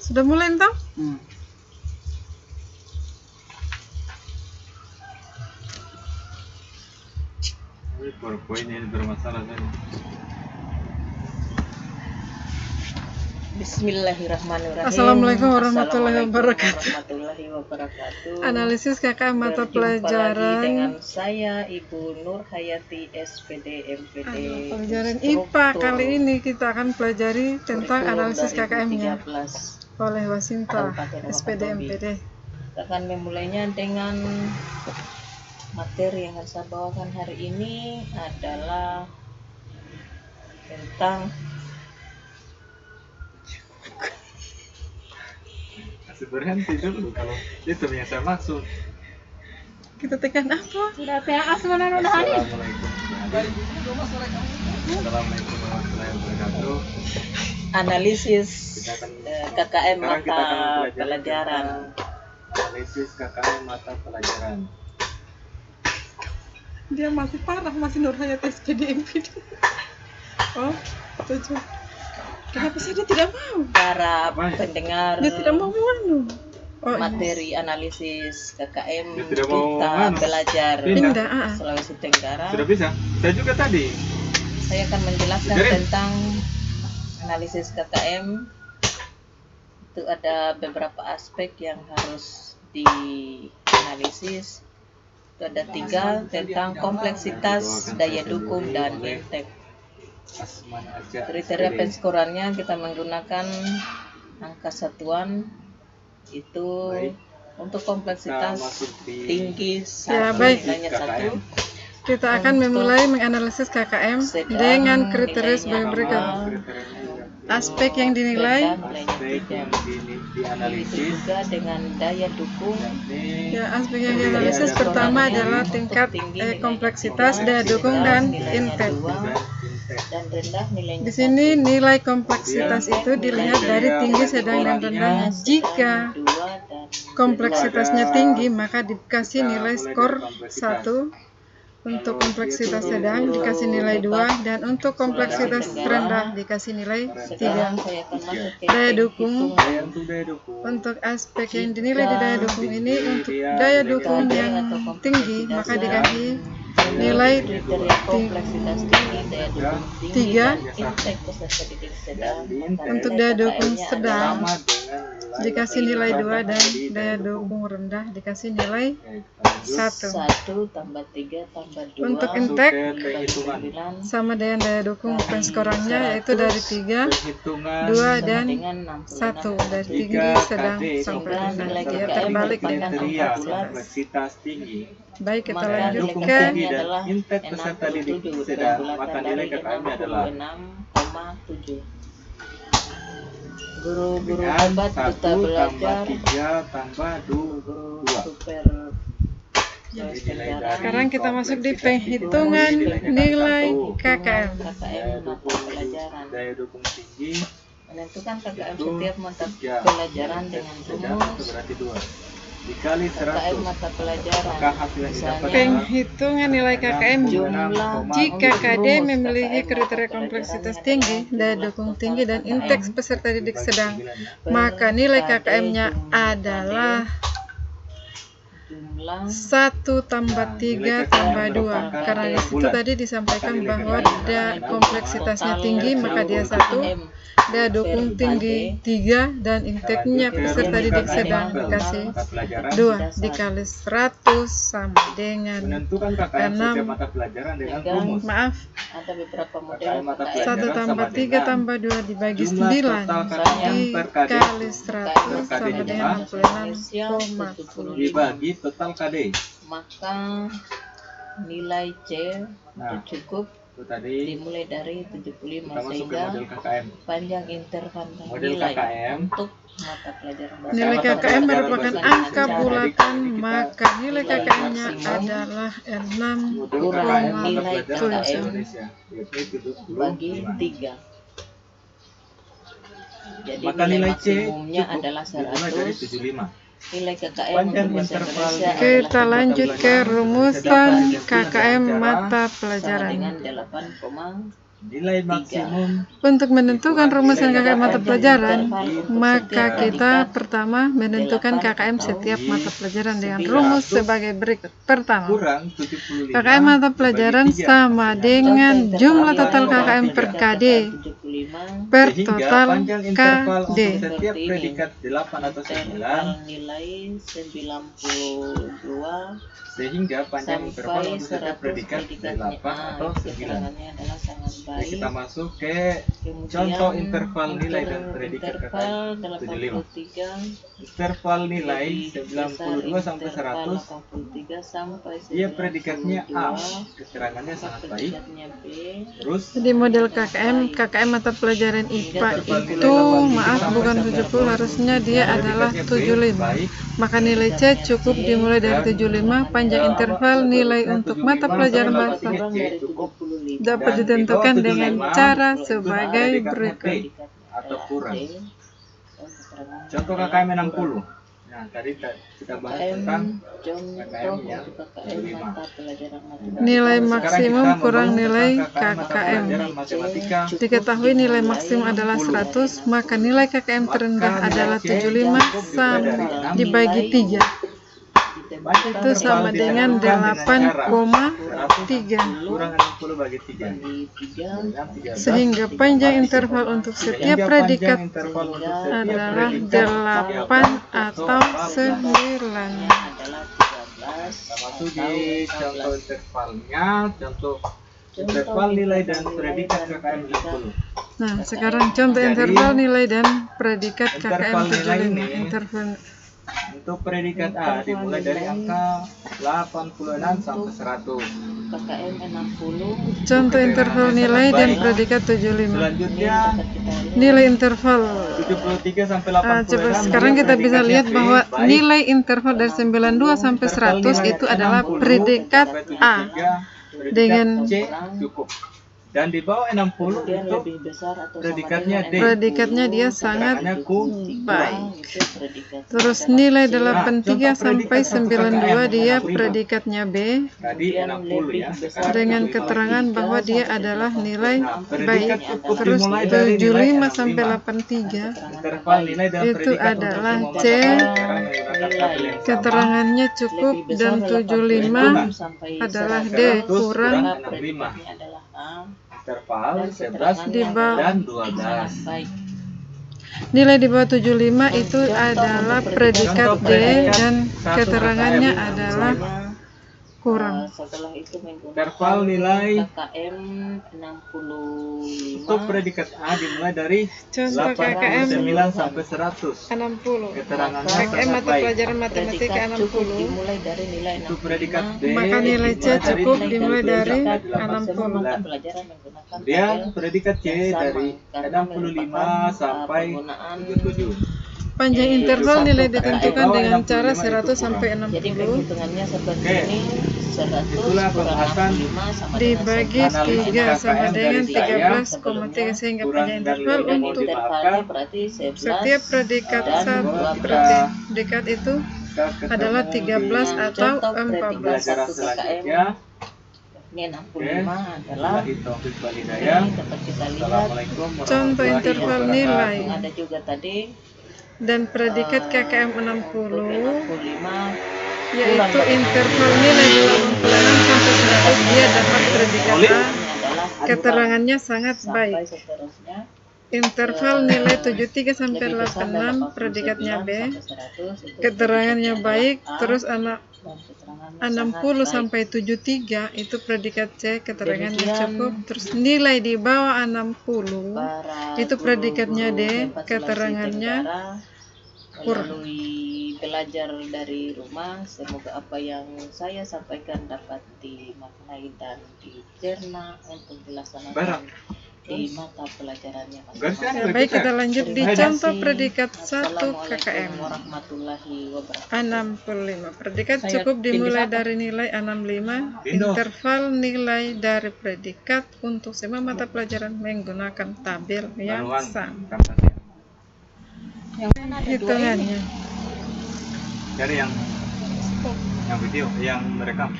Sudah mulai entah? PowerPoint ini bermasalah kan? Bismillahirrahmanirrahim. Assalamualaikum warahmatullahi Assalamualaikum wabarakatuh. Analisis KKM mata Berjumpa pelajaran lagi dengan saya Ibu Nur Hayati SPD MPD. pelajaran IPA. Kali ini kita akan pelajari tentang analisis KKM-nya oleh Wasinta SPD MPD. Kita akan memulainya dengan materi yang harus saya bawakan hari ini adalah tentang Berhenti dulu kalau itu yang saya maksud. Kita tekan apa? sudah PA sebenarnya udah hari. Assalamualaikum warahmatullahi wabarakatuh. Analisis KKM Sekarang kita akan mata belajar pelajaran. Analisis KKM mata pelajaran. Dia masih parah, masih Nur Hayati SPD MPD. Oh, tujuh. Kenapa sih dia tidak mau? Para pendengar Dia tidak mau menganu. Oh, materi analisis KKM Dia tidak mau kita menganu. belajar Pindah. Sulawesi Tenggara. Sudah bisa? Saya juga tadi. Saya akan menjelaskan Ajarin. tentang analisis KKM. Itu ada beberapa aspek yang harus dianalisis. Itu ada 3 tentang kompleksitas, daya dukung, dan intake. Asman aja. Kriteria penskorannya kita menggunakan angka satuan itu Baik. untuk kompleksitas Kita masuk di tinggi Ya, 1 baik. nilainya 1. Kita akan memulai menganalisis KKM dengan kriteria sebagai berikut. Aspek yang dinilai, Aspek yang dianalisis. juga dengan daya dukung. ya aspek yang dianalisis pertama adalah tingkat kompleksitas, daya dukung, dan intake. Dan rendah nilainya Di sini nilai kompleksitas itu dilihat dari tinggi, sedang, dan rendah. Jika 2 dan kompleksitasnya tinggi, maka dikasih nilai skor 1. Untuk kompleksitas sedang dikasih nilai 2, dan untuk kompleksitas rendah dikasih nilai 3. sekarang saya akan masuk ke Daya dukung. Daya dukung. Untuk aspek yang dinilai di daya dukung ini, untuk daya dukung yang tinggi maka dikasih nilai kriteria kompleksitas tinggi, daya dukung tinggi, 3. dan intake peserta didik sedang. Untuk daya dukung KKM-nya sedang Sama dengan dikasih nilai 2, dan daya dukung rendah dikasih nilai 1. 1 tambah 3 tambah 2 Untuk intake perhitungan. 9 sama dengan daya dukung penskorannya, yaitu dari 3, Perhitungan 2, sama dan dengan 1, 66. dari tinggi, sedang, sampai rendah. Dia terbalik nih. kriteria kompleksitas tinggi. Baik, kita Maka lanjut nilai ke KKM-nya dan adalah intake peserta didik sedang, maka nilai KKM-nya adalah 6,7. Guru-guru dengan hebat 1 kita tambah belajar 3 tambah 2. super Sekarang kita masuk di penghitungan nilai KKM. KKM mata pelajaran. Daya dukung tinggi Menentukan KKM itu setiap mata 3. pelajaran dengan Sedang itu rumus berarti 2 dikali KKM 100. mata pelajaran. Maka hasil yang Misalnya, didapat Penghitungan nilai KKM jumlah jika KD rumus memiliki KKM kriteria mata kompleksitas pelajarannya tinggi, adalah daya jumlah dukung total tinggi, dan KKM inteks peserta didik sedang, per maka nilai KD KKM-nya jumlah adalah jumlah 1 tambah 3 tambah 2. Karena di situ tadi disampaikan bahwa kompleksitasnya tinggi, maka dia 1, daya dukung tinggi 3, dan inteknya peserta didik sedang dikasih 2 dikali 100 sama dengan menentukan KKM 6. setiap mata pelajaran dengan rumus. Maaf, ada beberapa model KKM mata KKM. pelajaran 1 tambah 3 tambah 2 dibagi jumlah 9 total KKM per KD dikali 100 sama dengan 66,10. dibagi total KD. Maka nilai C Nah, itu cukup itu tadi dimulai dari 75 kita masuk ke sehingga model KKM. panjang interval Model nilai KKM. untuk mata pelajaran bahasa Nilai Indonesia KKM merupakan dengan angka cara bulatan, maka nilai KKM-nya maksimum adalah Model KKM mata nilai pelajaran bahasa KKM Indonesia yaitu bagi 75. 3. Jadi Maka nilai nilai C maksimumnya cukup adalah dimulai dari 100. 75. Nilai KKM Panjang untuk bahasa interval Indonesia Kita adalah lanjut ke rumusan KKM mata sama pelajaran. dengan 8,7. Nilai maksimum Untuk menentukan rumusan KKM mata pelajaran, maka kita pertama menentukan KKM setiap mata pelajaran dengan rumus sebagai berikut. Pertama, kurang 75 KKM mata pelajaran dibagi 3. sama dengan jumlah total KKM per KD per Sehingga total panjang interval KD. untuk setiap predikat 8 atau 9 nilai 92 sehingga panjang interval sampai untuk setiap 100 predikat predikatnya 8 atau 9. keterangannya adalah sangat Jadi baik. kita masuk ke Kemudian contoh interval nilai dan untuk predikat interval KKM 75. 83 Interval nilai lebih besar 92 sampai interval 100. 83 sampai Dia predikatnya A, 92, keterangannya sangat baik. predikatnya B. Terus Jadi model KKM mata pelajaran IPA itu, maaf bukan 70, harusnya dia adalah predikatnya B 75. baik. Maka nilai C cukup dimulai dari 75. Panjang interval nilai untuk mata pelajaran bahasa Kurang dari 75 dapat Dan ditentukan di bawah dengan 75 cara itu sebagai predikatnya berikut. D atau kurang. D. Contoh KKM 60. Nah, tadi kita bahas tentang Contoh untuk KKM mata pelajaran matematika. Nilai Sekarang maksimum kita kurang membahas nilai tentang mata KKM. pelajaran matematika. Diketahui nilai maksimum adalah 100, maka nilai KKM terendah adalah 75 dibagi 3. Itu sama dengan 8,3. Kurang 60 bagi 3. Sehingga panjang interval untuk setiap predikat adalah 8 atau 9. Adalah 13. Kita masuk di contoh intervalnya, contoh interval nilai dan predikat KKM 60. Nah, sekarang contoh interval nilai dan predikat KKM interval nilai 75. ini Interval untuk predikat A dimulai dari angka 86 sampai 100. KKM 60. contoh interval nilai dan predikat 75. Selanjutnya Nilai interval 73 sampai 86. coba sekarang kita bisa lihat bahwa nilai interval dari 92 sampai 100 itu adalah predikat A dengan C cukup. Dan di bawah 60 Kemudian itu lebih besar atau predikatnya D. predikatnya dia sangat Keterangannya kurang. baik. itu predikat. Terus nilai Nah, 83 sampai 92 dia predikatnya B Tadi 60 ya. Sekarang dengan 75. keterangan bahwa dia adalah nilai Nah, predikat baik. cukup Terus dimulai dari nilai 75 sampai 65. 83 Interval nilai dan itu predikat untuk adalah semua C. mata pelajaran menggunakan tabel yang sama. keterangannya cukup dan 75 adalah D kurang predikatnya adalah A. Interval 11 Di bawah. dan 12. Baik. nilai di bawah 75 itu adalah predikat D dan keterangannya adalah kurang. Setelah itu menggunakan Interval nilai KKM 65. untuk predikat A dimulai dari Contoh KKM 89 sampai 100. 60. Keterangannya KKM sangat mata baik. pelajaran matematika Predikat cukup 60. dimulai dari nilai Untuk predikat D Maka nilai C dimulai dari cukup 30 dimulai dari sampai 60. 89. pelajaran menggunakan Kemudian tabel predikat C yang sama, dari karena 65 sampai penggunaan 77. Panjang interval nilai ditentukan dengan cara 100 sampai jadi 60 perhitungannya seperti Oke. ini. 100 Itulah kurang pembahasan 65 sama dibagi dengan 3 sama KKM dengan dari saya. 13,3 sehingga Kurang panjang dan interval lebih mohon untuk intervalnya berarti 11 setiap predikat dan satu 12. predikat itu Kita ketemu adalah di 13 atau Contoh 14. pembelajaran selanjutnya. Ini 65 Oke. adalah Wabillahi taufiq wal hidayah. ini dapat kita lihat. Assalamualaikum Contoh warahmatullahi interval wabarakatuh. nilai Ada juga tadi dan predikat KKM 60 untuk 65 yaitu interval nilai 86 sampai 100 dia dapat predikat A. ini adalah Keterangannya sangat sampai baik. seterusnya. Interval nilai 73 sampai Lebih besar 86 predikatnya B. sampai 100 itu Keterangannya predikatnya baik. adalah A, Terus anak dan keterangannya 60 sangat sampai 73 itu predikat C, keterangannya Demikian cukup. Terus nilai di bawah 60 baik. Para itu predikatnya D, guru-guru hebat keterangannya Sulawesi Tenggara, kurang. melalui belajar dari rumah, semoga apa yang saya sampaikan dapat dimaknai dan dicerna untuk dilaksanakan di mata pelajarannya masing-masing. Ya, baik, kita lanjut di Terima contoh kasih. predikat 1 Assalamualaikum KKM warahmatullahi wabarakatuh. 65. Predikat Saya cukup dimulai pilih apa? dari nilai 65. Indo. Interval nilai dari predikat untuk semua mata pelajaran menggunakan tabel yang Manuang. sama. Yang mana ada dua ini? Hitungannya. Dari yang video, yang merekam.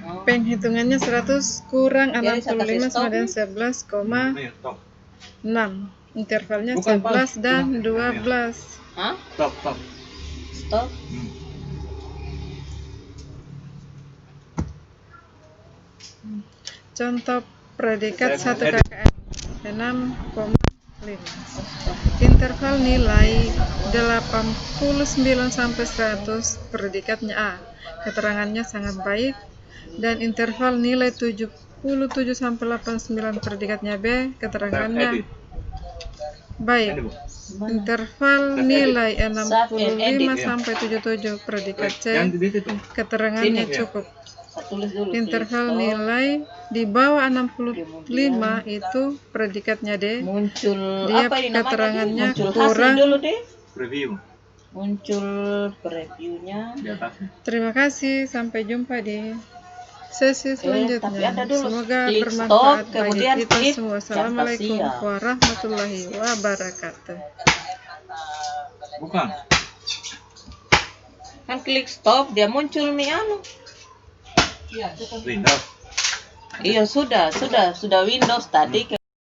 Oh, Penghitungannya 100 kurang Jadi saya 65 kasih sama stop. dengan 11,6. Ayo, stop. Intervalnya Bukan, 11 dan bukan. 12. Hah? Stop, stop. Stop. Contoh predikat 1 KKN 6,5. Interval nilai 89 sampai 100 predikatnya A. Keterangannya sangat baik. Dan interval nilai 77 sampai 89 predikatnya B. Keterangannya Edit. baik. Ini, Bu. Interval nilai Edit. 65 sampai 77 predikat C. Jangan di situ. Keterangannya Sini. cukup. Saya tulis dulu. Interval Stop. nilai di bawah 65 itu predikatnya D. Muncul Dia apa ini namanya? keterangannya Muncul kurang. hasil dulu deh. Review Muncul previewnya. di atasnya. Terima kasih, sampai jumpa di sesi tapi selanjutnya. ada dulu Semoga klik bermanfaat stop, kemudian bagi kita klik semua. jam Assalamualaikum siap. warahmatullahi wabarakatuh. Bukan. Kan klik stop dia muncul nih anu. Windows. Iya sudah Windows tadi.